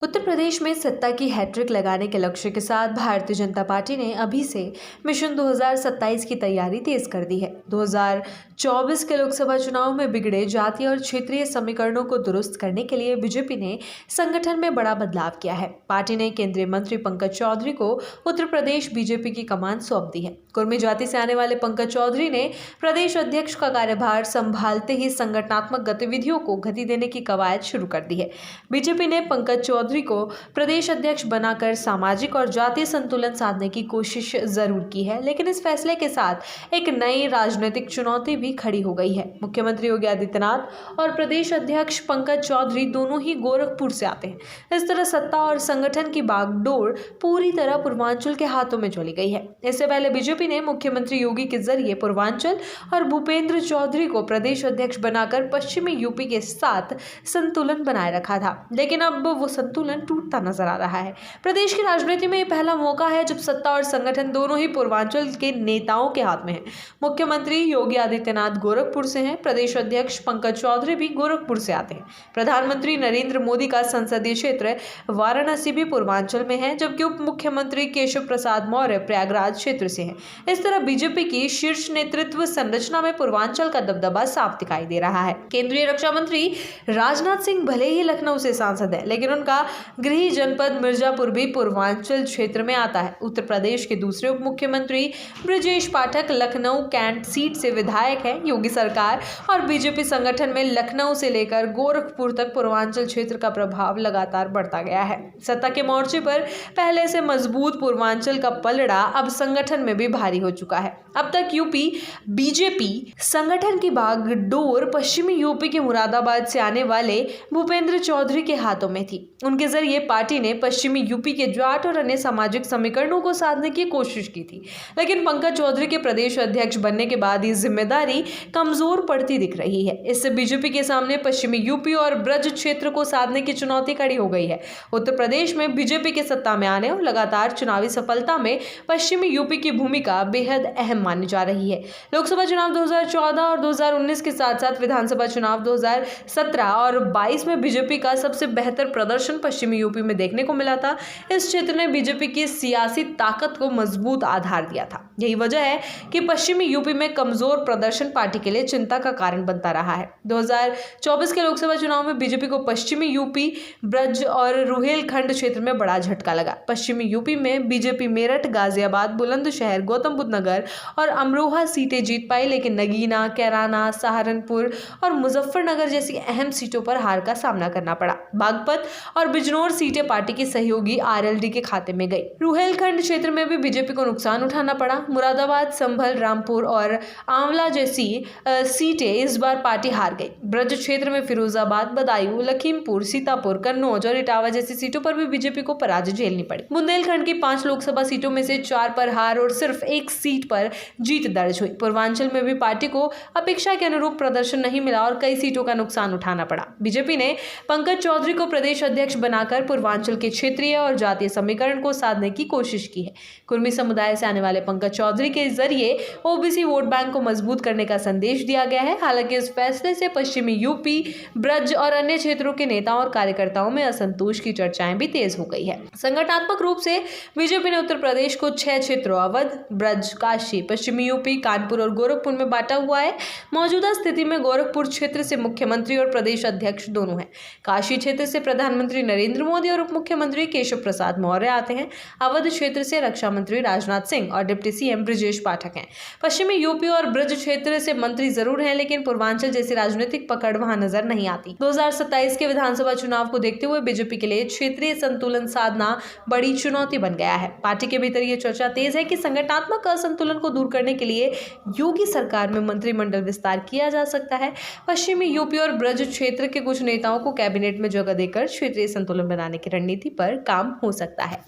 उत्तर प्रदेश में सत्ता की हैट्रिक लगाने के लक्ष्य के साथ भारतीय जनता पार्टी ने अभी से मिशन 2027 की तैयारी तेज कर दी है। 2024 के लोकसभा चुनाव में बिगड़े जातीय और क्षेत्रीय समीकरणों को दुरुस्त करने के लिए बीजेपी ने संगठन में बड़ा बदलाव किया है। पार्टी ने केंद्रीय मंत्री पंकज चौधरी को उत्तर प्रदेश बीजेपी की कमान सौंप दी है। कुर्मी जाति से आने वाले पंकज चौधरी ने प्रदेश अध्यक्ष का कार्यभार संभालते ही संगठनात्मक गतिविधियों को गति देने की कवायद शुरू कर दी है। बीजेपी ने पंकज चौधरी को प्रदेश अध्यक्ष बनाकर सामाजिक और जातीय संतुलन साधने की कोशिश जरूर की है, लेकिन इस फैसले के साथ एक नई राजनीतिक चुनौती भी खड़ी हो गई है। मुख्यमंत्री योगी आदित्यनाथ और प्रदेश अध्यक्ष पंकज चौधरी दोनों ही गोरखपुर से आते हैं। इस तरह सत्ता और संगठन की बागडोर पूरी तरह पूर्वांचल के हाथों में चली गई है। इससे पहले बीजेपी ने मुख्यमंत्री योगी के जरिए पूर्वांचल और भूपेंद्र चौधरी को प्रदेश अध्यक्ष बनाकर पश्चिमी यूपी के साथ संतुलन बनाए रखा था, लेकिन अब वो संतुलन टूटता नजर आ रहा है। प्रदेश की राजनीति में पहला मौका है जब सत्ता और संगठन दोनों ही पूर्वांचल के नेताओं के हाथ में है। मुख्यमंत्री योगी आदित्यनाथ गोरखपुर से हैं, प्रदेश अध्यक्ष पंकज चौधरी भी गोरखपुर से आते हैं। प्रधानमंत्री नरेंद्र मोदी का संसदीय क्षेत्र वाराणसी भी पूर्वांचल में है, जबकि उप मुख्यमंत्री केशव प्रसाद मौर्य प्रयागराज क्षेत्र से हैं। इस तरह बीजेपी की शीर्ष नेतृत्व संरचना में पूर्वांचल का दबदबा साफ दिखाई दे रहा है। केंद्रीय रक्षा मंत्री राजनाथ सिंह भले ही लखनऊ से सांसद है, लेकिन उनका गृह जनपद मिर्जापुर भी पूर्वांचल क्षेत्र में आता है। उत्तर प्रदेश के दूसरे उप मुख्यमंत्री ब्रजेश पाठक लखनऊ कैंट सीट से विधायक हैं। योगी सरकार और बीजेपी संगठन में लखनऊ से लेकर गोरखपुर तक पूर्वांचल क्षेत्र का प्रभाव लगातार बढ़ता गया है। सत्ता के मोर्चे पर पहले से मजबूत पूर्वांचल का पलड़ा अब संगठन में भी भारी हो चुका है। अब तक यूपी बीजेपी संगठन की बागडोर पश्चिमी यूपी के मुरादाबाद से आने वाले भूपेंद्र चौधरी के हाथों में थी। उनके जरिए पार्टी ने पश्चिमी यूपी के जाट और अन्य सामाजिक समीकरणों को साधने की कोशिश की थी, लेकिन पंकज चौधरी के प्रदेश अध्यक्ष बनने के बाद ये जिम्मेदारी कमजोर पड़ती दिख रही है। इससे बीजेपी के सामने पश्चिमी यूपी और ब्रज क्षेत्र को साधने की चुनौती खड़ी हो गई है। उत्तर प्रदेश में बीजेपी के सत्ता में आने और लगातार चुनावी सफलता में पश्चिमी यूपी की भूमिका बेहद अहम मानी जा रही है। लोकसभा चुनाव 2014 और 2019 के साथ साथ विधानसभा चुनाव 2017 और 22 में बीजेपी का सबसे बेहतर प्रदर्शन पश्चिमी यूपी में देखने को मिला था। इस क्षेत्र ने बीजेपी की सियासी ताकत को मजबूत आधार दिया था। यही वजह है कि पश्चिमी यूपी में कमजोर प्रदर्शन पार्टी के लिए चिंता का कारण बनता रहा है। 2024 के लोकसभा चुनाव में बीजेपी को पश्चिमी यूपी ब्रज और रुहेलखंड क्षेत्र में बड़ा झटका लगा। पश्चिमी यूपी में बीजेपी मेरठ, गाजियाबाद, बुलंदशहर, गौतम बुद्ध नगर और अमरोहा सीटें जीत पाई, लेकिन नगीना, कैराना, सहारनपुर और मुजफ्फरनगर जैसी अहम सीटों पर हार का सामना करना पड़ा। बागपत और बिजनौर सीटें पार्टी की सहयोगी आरएलडी के खाते में गई। रुहेलखंड क्षेत्र में भी बीजेपी को नुकसान उठाना पड़ा। मुरादाबाद, संभल, रामपुर और आंवला जैसी सीटें इस बार पार्टी हार गई। ब्रज क्षेत्र में फिरोजाबाद, बदायूं, लखीमपुर, सीतापुर, कन्नौज और इटावा जैसी सीटों पर भी बीजेपी को पराजय झेलनी पड़ी। बुंदेलखंड की 5 लोकसभा सीटों में से 4 पर हार और सिर्फ 1 सीट पर जीत दर्ज हुई। पूर्वांचल में भी पार्टी को अपेक्षा के अनुरूप प्रदर्शन नहीं मिला और कई सीटों का नुकसान उठाना पड़ा। बीजेपी ने पंकज चौधरी को प्रदेश अध्यक्ष बनाकर पूर्वांचल के क्षेत्रीय और जातीय समीकरण को साधने की कोशिश की है। कुर्मी समुदाय से आने वाले पंकज चौधरी के जरिए ओबीसी वोट बैंक को मजबूत करने का संदेश दिया गया है। हालांकि इस फैसले से पश्चिमी यूपी, ब्रज और अन्य क्षेत्रों के नेताओं और कार्यकर्ताओं में असंतोष की चर्चाएं भी तेज हो गई है। संगठनात्मक रूप से बीजेपी ने उत्तर प्रदेश को 6 क्षेत्रों अवध, ब्रज, काशी, पश्चिमी यूपी, कानपुर और गोरखपुर में बांटा हुआ है। मौजूदा स्थिति में गोरखपुर क्षेत्र से मुख्यमंत्री और प्रदेश अध्यक्ष दोनों हैं। काशी क्षेत्र से प्रधानमंत्री नरेंद्र मोदी और उप मुख्यमंत्री केशव प्रसाद मौर्य आते हैं। अवध क्षेत्र से रक्षा मंत्री राजनाथ सिंह और डिप्टी सीएम ब्रजेश पाठक हैं। पश्चिमी यूपी और ब्रज क्षेत्र से मंत्री जरूर हैं, लेकिन पूर्वांचल जैसी राजनीतिक पकड़ वहां नजर नहीं आती। 2027 के विधानसभा चुनाव को देखते हुए बीजेपी के लिए क्षेत्रीय संतुलन साधना बड़ी चुनौती बन गया है। पार्टी के भीतर यह चर्चा तेज है कि संगठनात्मक असंतुलन को दूर करने के लिए योगी सरकार में मंत्रिमंडल विस्तार किया जा सकता है। पश्चिमी यूपी और ब्रज क्षेत्र के कुछ नेताओं को कैबिनेट में जगह देकर क्षेत्रीय संतुलन बनाने की रणनीति पर काम हो सकता है।